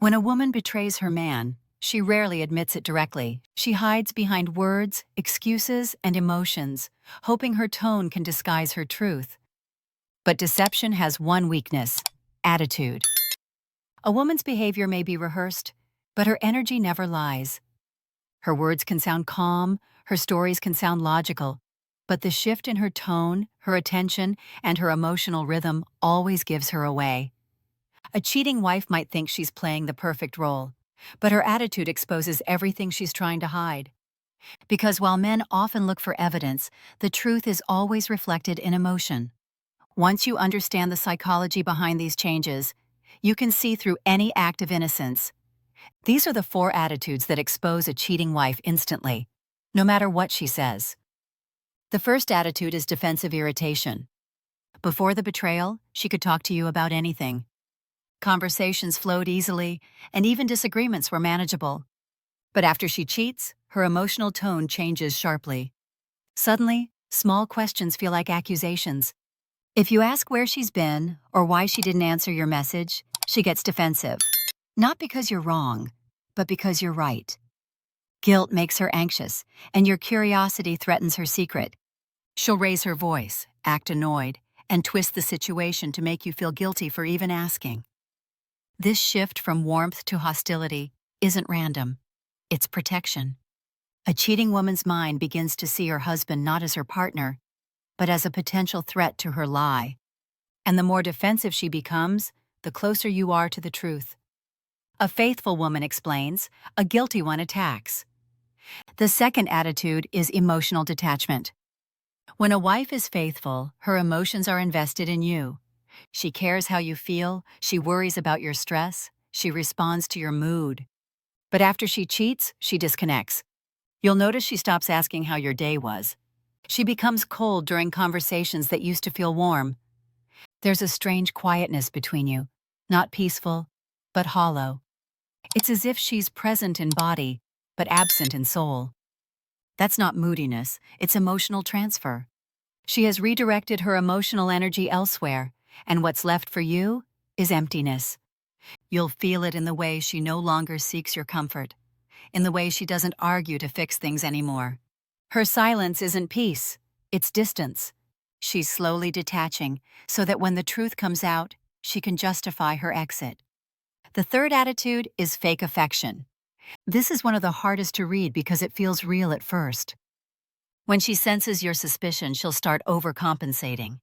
When a woman betrays her man, she rarely admits it directly. She hides behind words, excuses, and emotions, hoping her tone can disguise her truth. But deception has one weakness: attitude. A woman's behavior may be rehearsed, but her energy never lies. Her words can sound calm, her stories can sound logical, but the shift in her tone, her attention, and her emotional rhythm always gives her away. A cheating wife might think she's playing the perfect role, but her attitude exposes everything she's trying to hide. Because while men often look for evidence, the truth is always reflected in emotion. Once you understand the psychology behind these changes, you can see through any act of innocence. These are the 4 attitudes that expose a cheating wife instantly, no matter what she says. The first attitude is defensive irritation. Before the betrayal, she could talk to you about anything. Conversations flowed easily, and even disagreements were manageable. But after she cheats, her emotional tone changes sharply. Suddenly, small questions feel like accusations. If you ask where she's been or why she didn't answer your message, she gets defensive. Not because you're wrong, but because you're right. Guilt makes her anxious, and your curiosity threatens her secret. She'll raise her voice, act annoyed, and twist the situation to make you feel guilty for even asking. This shift from warmth to hostility isn't random. It's protection. A cheating woman's mind begins to see her husband not as her partner, but as a potential threat to her lie. And the more defensive she becomes, the closer you are to the truth. A faithful woman explains, a guilty one attacks. The second attitude is emotional detachment. When a wife is faithful, her emotions are invested in you. She cares how you feel, she worries about your stress, she responds to your mood. But after she cheats, she disconnects. You'll notice she stops asking how your day was. She becomes cold during conversations that used to feel warm. There's a strange quietness between you, not peaceful, but hollow. It's as if she's present in body, but absent in soul. That's not moodiness, it's emotional transfer. She has redirected her emotional energy elsewhere, and what's left for you is emptiness. You'll feel it in the way she no longer seeks your comfort, in the way she doesn't argue to fix things anymore. Her silence isn't peace, it's distance. She's slowly detaching, so that when the truth comes out, she can justify her exit. The third attitude is fake affection. This is one of the hardest to read because it feels real at first. When she senses your suspicion, she'll start overcompensating.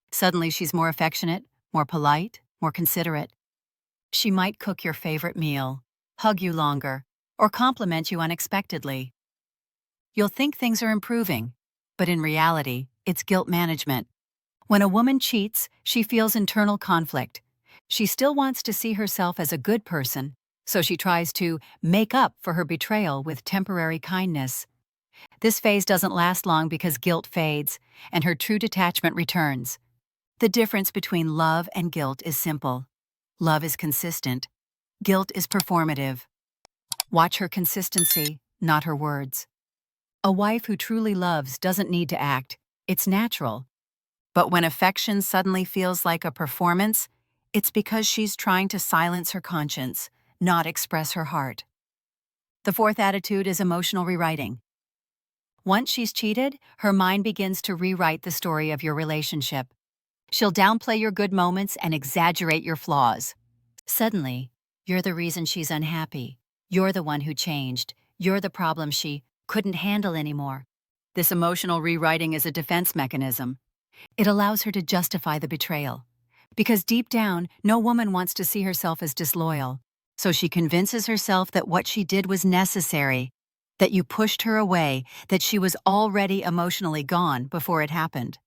Suddenly she's more affectionate, more polite, more considerate. She might cook your favorite meal, hug you longer, or compliment you unexpectedly. You'll think things are improving, but in reality, it's guilt management. When a woman cheats, she feels internal conflict. She still wants to see herself as a good person, so she tries to make up for her betrayal with temporary kindness. This phase doesn't last long because guilt fades, and her true detachment returns. The difference between love and guilt is simple. Love is consistent. Guilt is performative. Watch her consistency, not her words. A wife who truly loves doesn't need to act. It's natural. But when affection suddenly feels like a performance, it's because she's trying to silence her conscience, not express her heart. The fourth attitude is emotional rewriting. Once she's cheated, her mind begins to rewrite the story of your relationship. She'll downplay your good moments and exaggerate your flaws. Suddenly, you're the reason she's unhappy. You're the one who changed. You're the problem she couldn't handle anymore. This emotional rewriting is a defense mechanism. It allows her to justify the betrayal. Because deep down, no woman wants to see herself as disloyal. So she convinces herself that what she did was necessary, that you pushed her away, that she was already emotionally gone before it happened.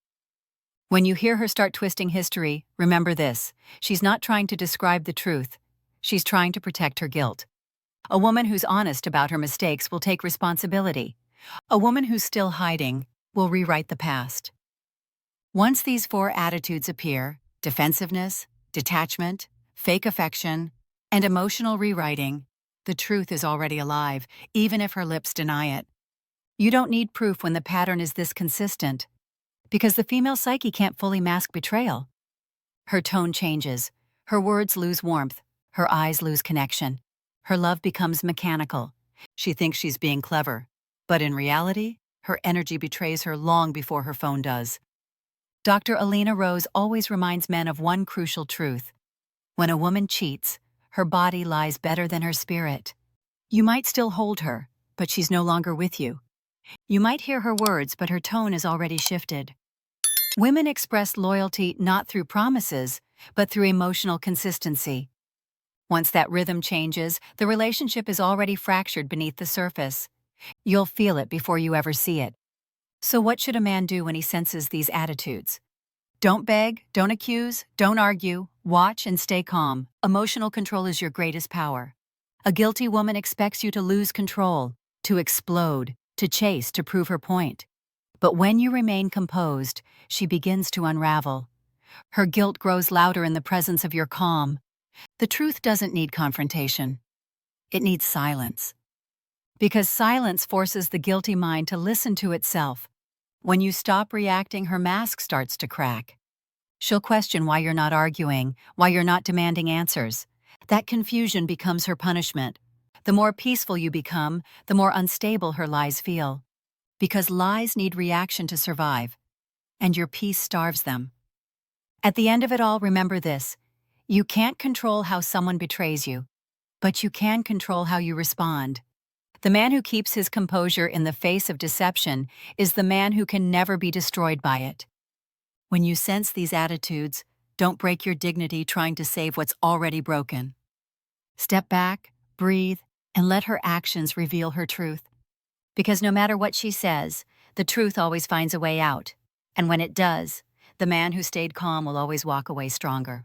When you hear her start twisting history, remember this: she's not trying to describe the truth. She's trying to protect her guilt. A woman who's honest about her mistakes will take responsibility. A woman who's still hiding will rewrite the past. Once these 4 attitudes appear, defensiveness, detachment, fake affection, and emotional rewriting, the truth is already alive, even if her lips deny it. You don't need proof when the pattern is this consistent, because the female psyche can't fully mask betrayal. Her tone changes, her words lose warmth, Her eyes lose connection. Her love becomes mechanical. She thinks she's being clever, but in reality, her energy betrays her long before her phone does. Dr. Alina Rose always reminds men of one crucial truth. When a woman cheats, her body lies better than her spirit. You might still hold her, but she's no longer with you. You might hear her words, but her tone is already shifted. Women express loyalty not through promises, but through emotional consistency. Once that rhythm changes, the relationship is already fractured beneath the surface. You'll feel it before you ever see it. So what should a man do when he senses these attitudes? Don't beg, don't accuse, don't argue. Watch and stay calm. Emotional control is your greatest power. A guilty woman expects you to lose control, to explode, to chase, to prove her point. But when you remain composed, she begins to unravel. Her guilt grows louder in the presence of your calm. The truth doesn't need confrontation. It needs silence. Because silence forces the guilty mind to listen to itself. When you stop reacting, her mask starts to crack. She'll question why you're not arguing, why you're not demanding answers. That confusion becomes her punishment. The more peaceful you become, the more unstable her lies feel. Because lies need reaction to survive, and your peace starves them. At the end of it all, remember this. You can't control how someone betrays you, but you can control how you respond. The man who keeps his composure in the face of deception is the man who can never be destroyed by it. When you sense these attitudes, don't break your dignity trying to save what's already broken. Step back, breathe, and let her actions reveal her truth. Because no matter what she says, the truth always finds a way out. And when it does, the man who stayed calm will always walk away stronger.